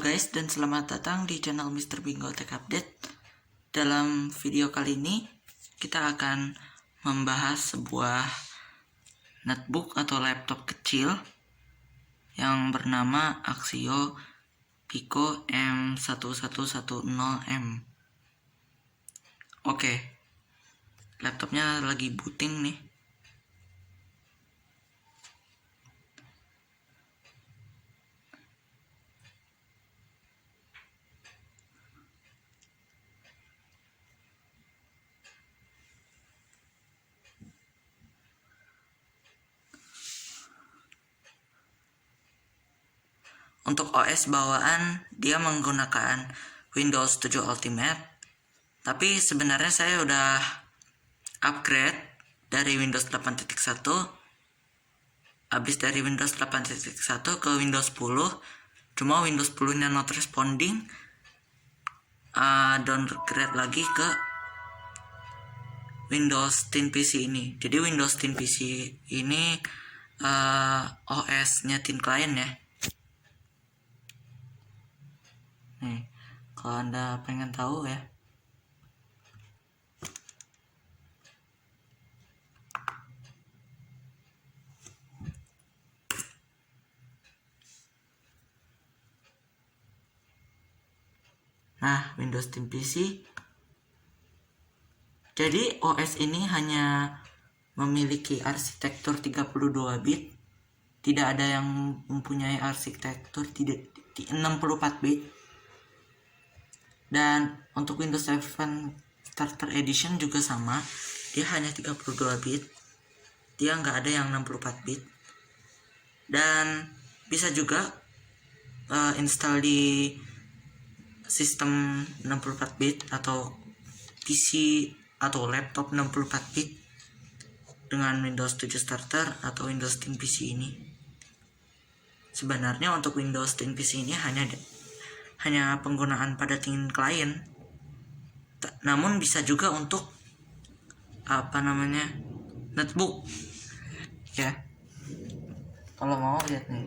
Halo guys, dan selamat datang di channel Mr. Bingo Tech Update. Dalam video kali ini kita akan membahas sebuah netbook atau laptop kecil yang bernama Axio Pico M1110M. Oke, laptopnya lagi booting nih. Untuk OS bawaan dia menggunakan Windows 7 Ultimate, tapi sebenarnya saya udah upgrade dari Windows 8.1. Habis dari Windows 8.1 ke Windows 10, cuma Windows 10 nya not responding. Downgrade lagi ke Windows 10 PC ini. Jadi Windows 10 PC ini OS nya Thin Client ya. Nih, kalau Anda pengen tahu ya. Nah, Windows 10 PC. Jadi OS ini hanya memiliki arsitektur 32 bit. Tidak ada yang mempunyai arsitektur 64 bit. Dan untuk Windows 7 Starter Edition juga sama, dia hanya 32 bit. Dia nggak ada yang 64 bit. Dan bisa juga install di sistem 64 bit atau PC atau laptop 64 bit dengan Windows 7 Starter atau Windows 10 PC ini. Sebenarnya untuk Windows 10 PC ini hanya penggunaan pada Thin Client, namun bisa juga untuk netbook ya. Kalau mau lihat nih,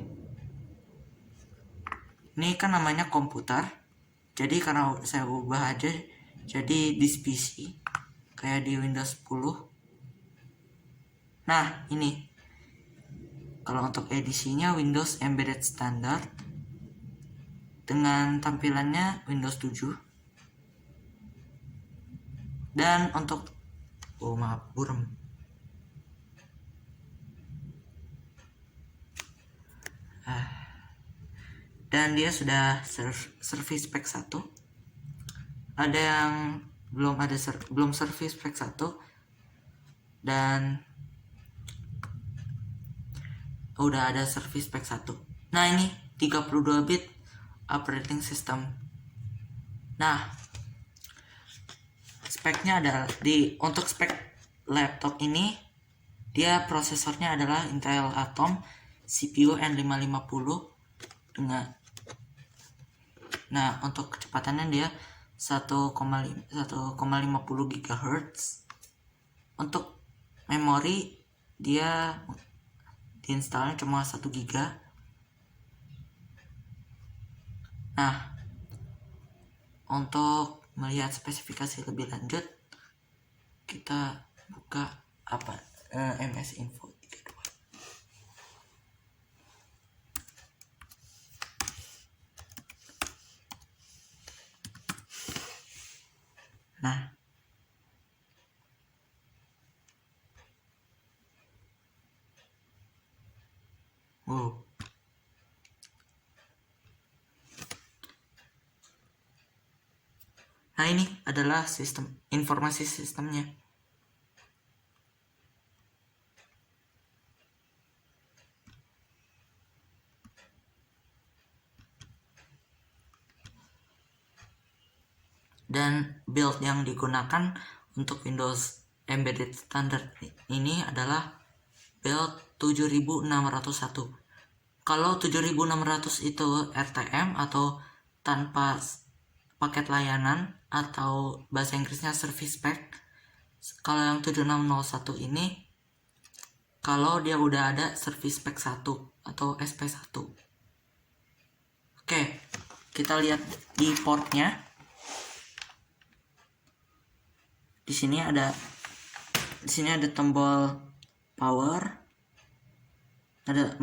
ini kan namanya komputer, jadi karena saya ubah aja jadi disk PC kayak di Windows 10. Nah ini kalau untuk edisinya Windows Embedded Standard dengan tampilannya Windows 7. Dan untuk burem. Dan dia sudah service pack 1. Ada yang belum service pack 1 dan udah ada service pack 1. Nah, ini 32 bit operating system. Nah, speknya adalah untuk spek laptop ini dia prosesornya adalah Intel Atom CPU N550 dengan untuk kecepatannya dia 1,50 GHz. Untuk memori dia diinstalnya cuma 1 GB. Nah, untuk melihat spesifikasi lebih lanjut, kita buka MS Info 32. Nah, Nah, ini adalah informasi sistemnya. Dan build yang digunakan untuk Windows Embedded Standard ini adalah build 7601. Kalau 7600 itu RTM atau tanpa paket layanan atau bahasa Inggrisnya service pack. Kalau yang 7601 ini kalau dia udah ada service pack 1 atau SP1. Oke. kita lihat di portnya. Di sini ada tombol power.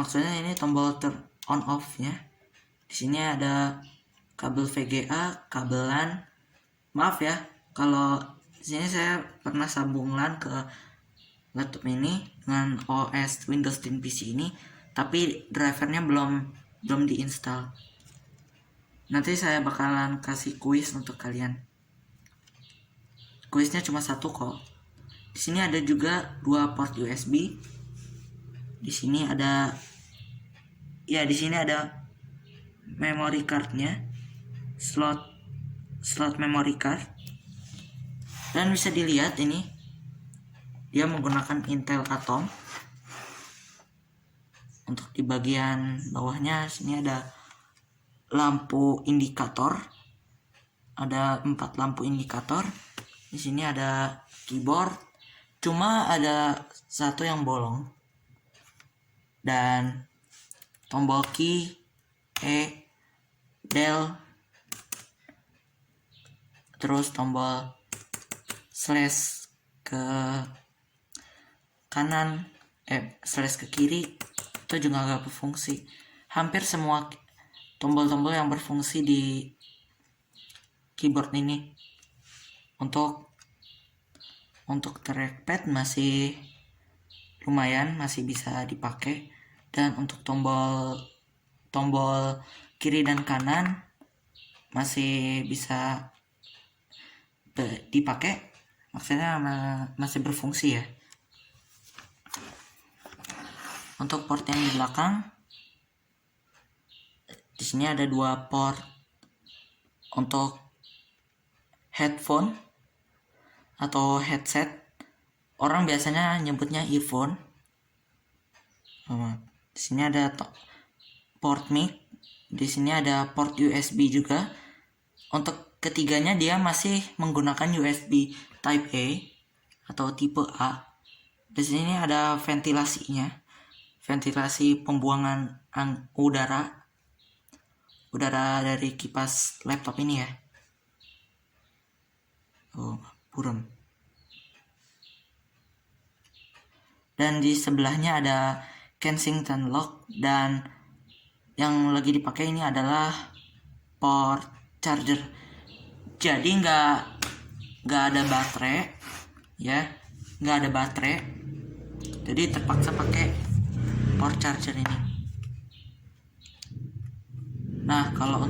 Maksudnya ini tombol turn on off ya. Di sini ada kabel VGA, kabel LAN. Maaf ya, kalau di sini saya pernah sambung LAN ke laptop ini dengan OS Windows 10 PC ini, tapi drivernya belum diinstal. Nanti saya bakalan kasih kuis untuk kalian. Kuisnya cuma satu kok. Di sini ada juga 2 port USB. Di sini ada memory cardnya, slot memory card. Dan bisa dilihat ini dia menggunakan Intel Atom. Untuk di bagian bawahnya sini ada lampu indikator. Ada 4 lampu indikator. Di sini ada keyboard. Cuma ada satu yang bolong. Dan tombol key, del, terus tombol slash ke kanan, slash ke kiri itu juga nggak berfungsi. Hampir semua tombol-tombol yang berfungsi di keyboard ini. Untuk trackpad masih lumayan, masih bisa dipakai. Dan untuk tombol kiri dan kanan masih bisa dipakai, maksudnya masih berfungsi ya. Untuk port yang di belakang, di sini ada 2 port untuk headphone atau headset. Orang biasanya nyebutnya earphone. Di sini ada port mic. Di sini ada port USB juga. Untuk ketiganya dia masih menggunakan USB Type A atau tipe A. Di sini ada ventilasinya. Ventilasi pembuangan udara dari kipas laptop ini ya. Buram. Dan di sebelahnya ada Kensington lock, dan yang lagi dipakai ini adalah port charger. Jadi nggak ada baterai ya, nggak ada baterai. Jadi terpaksa pakai port charger ini. Nah, kalau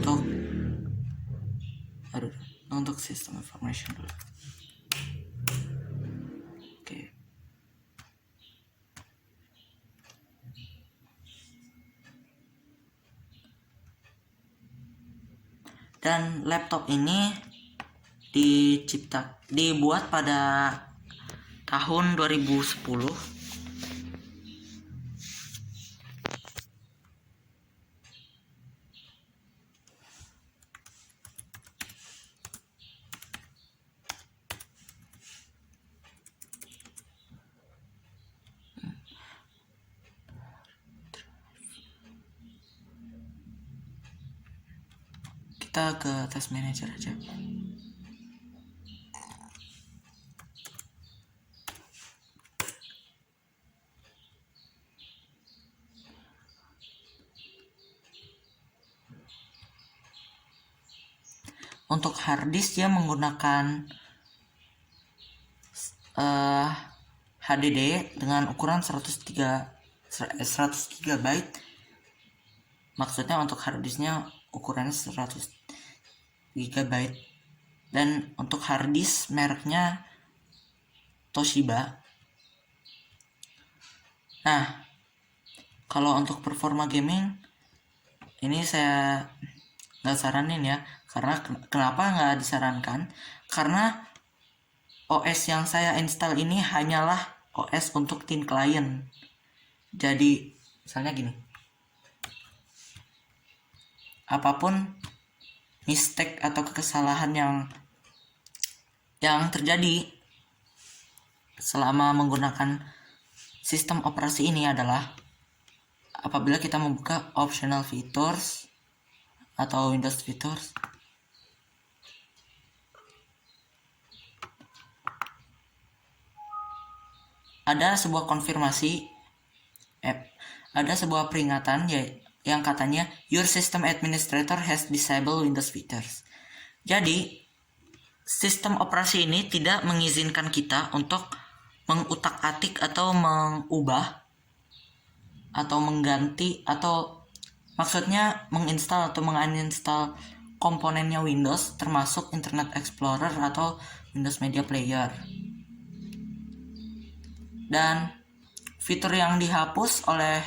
untuk system information dulu. Oke. Dan laptop ini dibuat pada tahun 2010. Kita ke task manager aja. Untuk harddisk dia menggunakan HDD dengan ukuran 100 GB. Maksudnya untuk harddisknya ukurannya 100 GB. Dan untuk harddisk mereknya Toshiba. Nah, kalau untuk performa gaming ini saya nggak saranin ya. Karena kenapa nggak disarankan? Karena OS yang saya install ini hanyalah OS untuk thin client. Jadi misalnya gini, apapun mistake atau kesalahan yang terjadi selama menggunakan sistem operasi ini adalah apabila kita membuka optional features atau Windows Features. Ada sebuah konfirmasi, ada sebuah peringatan yang katanya your system administrator has disabled Windows Features. Jadi sistem operasi ini tidak mengizinkan kita untuk mengutak-atik atau mengubah atau mengganti atau maksudnya menginstal atau menguninstall komponennya Windows termasuk Internet Explorer atau Windows Media Player. Dan fitur yang dihapus oleh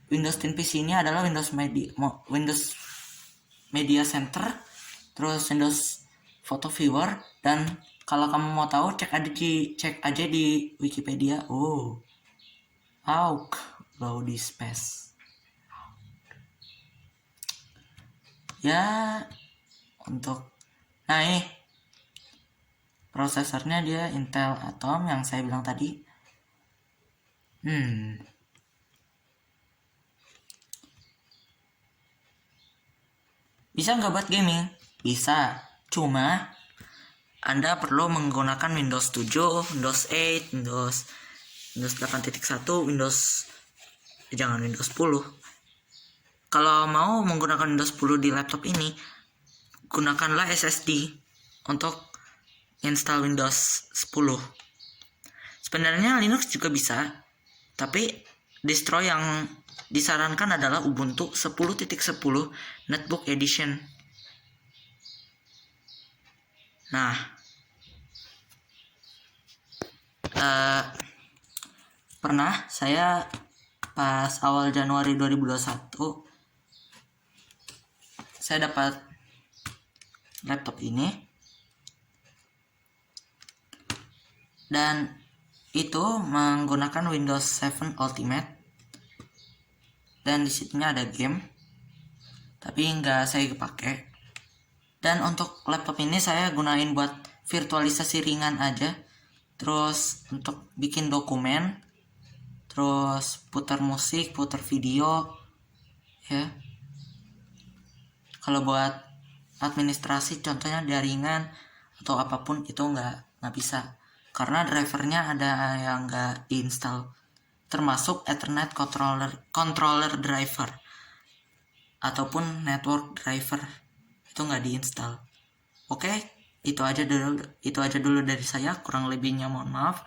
Windows 10 PC ini adalah Windows Media Center, terus Windows Photo Viewer, dan kalau kamu mau tahu cek aja di Wikipedia. Load di space. Ya, ini prosesornya dia Intel Atom yang saya bilang tadi. Bisa nggak buat gaming? Bisa. Cuma Anda perlu menggunakan Windows 7, Windows 8, Windows 8.1, jangan Windows 10. Kalau mau menggunakan Windows 10 di laptop ini, gunakanlah SSD untuk install Windows 10. Sebenarnya Linux juga bisa, tapi distro yang disarankan adalah Ubuntu 10.10 Netbook Edition. Nah, pernah saya pas awal Januari 2021 saya dapat laptop ini, dan itu menggunakan Windows 7 Ultimate, dan disitunya ada game tapi nggak saya pakai. Dan untuk laptop ini saya gunain buat virtualisasi ringan aja, terus untuk bikin dokumen, terus putar musik, putar video ya. Kalau buat administrasi contohnya jaringan atau apapun itu nggak bisa, karena drivernya ada yang nggak diinstal, termasuk Ethernet controller driver ataupun network driver itu nggak diinstal. Oke, itu aja dulu dari saya, kurang lebihnya mohon maaf.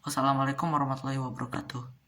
Wassalamualaikum warahmatullahi wabarakatuh.